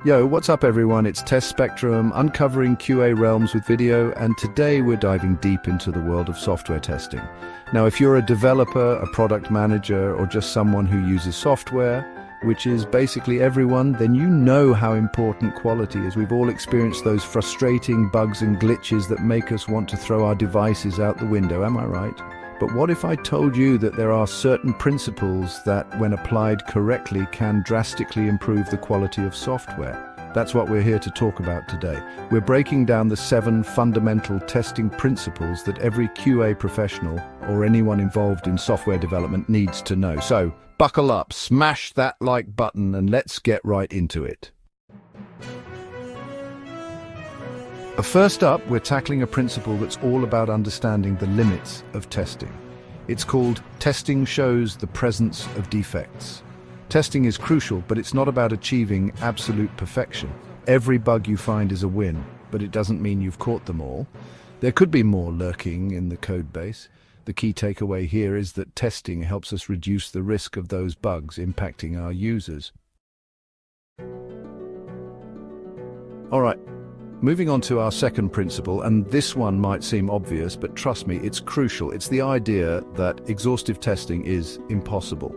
Yo, what's up everyone? It's TestSpectrum, uncovering QA realms with video, and today we're diving deep into the world of software testing. Now, if you're a developer, a product manager, or just someone who uses software, which is basically everyone, then you know how important quality is. We've all experienced those frustrating bugs and glitches that make us want to throw our devices out the window, am I right? But what if I told you that there are certain principles that, when applied correctly, can drastically improve the quality of software? That's what we're here to talk about today. We're breaking down the 7 fundamental testing principles that every QA professional or anyone involved in software development needs to know. So, buckle up, smash that like button, and let's get right into it. First up, we're tackling a principle that's all about understanding the limits of testing. It's called testing shows the presence of defects. Testing is crucial, but it's not about achieving absolute perfection. Every bug you find is a win, but it doesn't mean you've caught them all. There could be more lurking in the code base. The key takeaway here is that testing helps us reduce the risk of those bugs impacting our users. All right. Moving on to our second principle, and this one might seem obvious, but trust me, it's crucial. It's the idea that exhaustive testing is impossible.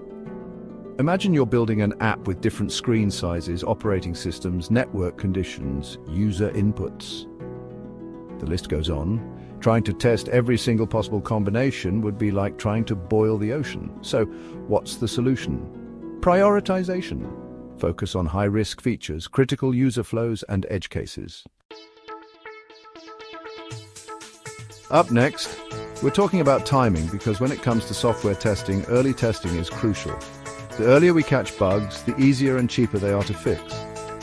Imagine you're building an app with different screen sizes, operating systems, network conditions, user inputs. The list goes on. Trying to test every single possible combination would be like trying to boil the ocean. So, what's the solution? Prioritization. Focus on high-risk features, critical user flows, and edge cases. Up next, we're talking about timing, because when it comes to software testing, early testing is crucial. The earlier we catch bugs, the easier and cheaper they are to fix.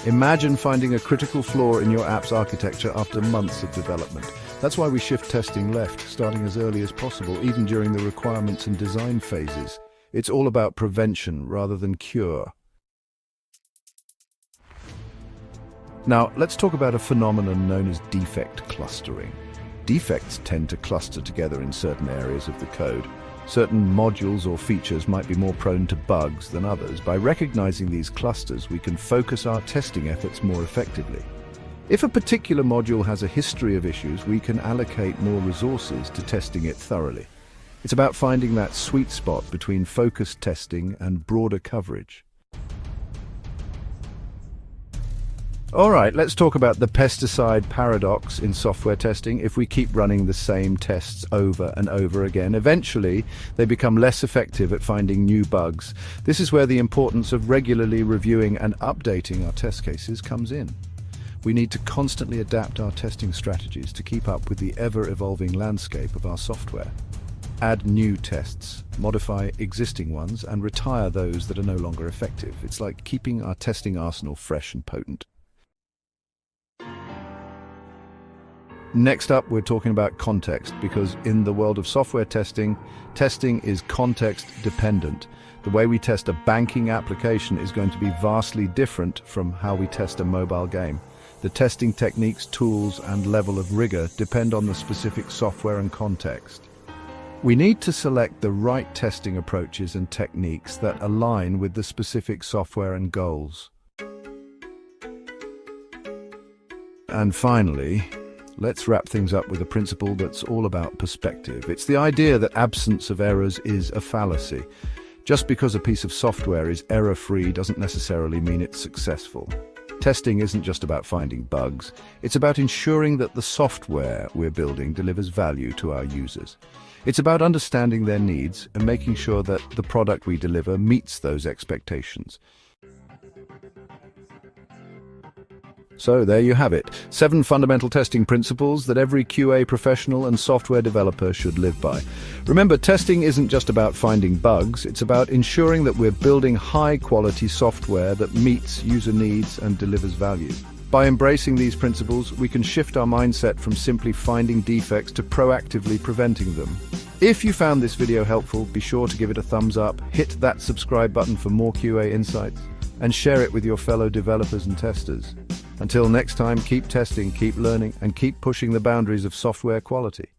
Imagine finding a critical flaw in your app's architecture after months of development. That's why we shift testing left, starting as early as possible, even during the requirements and design phases. It's all about prevention rather than cure. Now, let's talk about a phenomenon known as defect clustering. Defects tend to cluster together in certain areas of the code. Certain modules or features might be more prone to bugs than others. By recognizing these clusters, we can focus our testing efforts more effectively. If a particular module has a history of issues, we can allocate more resources to testing it thoroughly. It's about finding that sweet spot between focused testing and broader coverage. All right, let's talk about the pesticide paradox in software testing. If we keep running the same tests over and over again, eventually they become less effective at finding new bugs. This is where the importance of regularly reviewing and updating our test cases comes in. We need to constantly adapt our testing strategies to keep up with the ever-evolving landscape of our software. Add new tests, modify existing ones, and retire those that are no longer effective. It's like keeping our testing arsenal fresh and potent. Next up, we're talking about context, because in the world of software testing, testing is context dependent. The way we test a banking application is going to be vastly different from how we test a mobile game. The testing techniques, tools, and level of rigor depend on the specific software and context. We need to select the right testing approaches and techniques that align with the specific software and goals. And finally, let's wrap things up with a principle that's all about perspective. It's the idea that absence of errors is a fallacy. Just because a piece of software is error-free doesn't necessarily mean it's successful. Testing isn't just about finding bugs. It's about ensuring that the software we're building delivers value to our users. It's about understanding their needs and making sure that the product we deliver meets those expectations. So there you have it, 7 fundamental testing principles that every QA professional and software developer should live by. Remember, testing isn't just about finding bugs, it's about ensuring that we're building high-quality software that meets user needs and delivers value. By embracing these principles, we can shift our mindset from simply finding defects to proactively preventing them. If you found this video helpful, be sure to give it a thumbs up, hit that subscribe button for more QA insights, and share it with your fellow developers and testers. Until next time, keep testing, keep learning, and keep pushing the boundaries of software quality.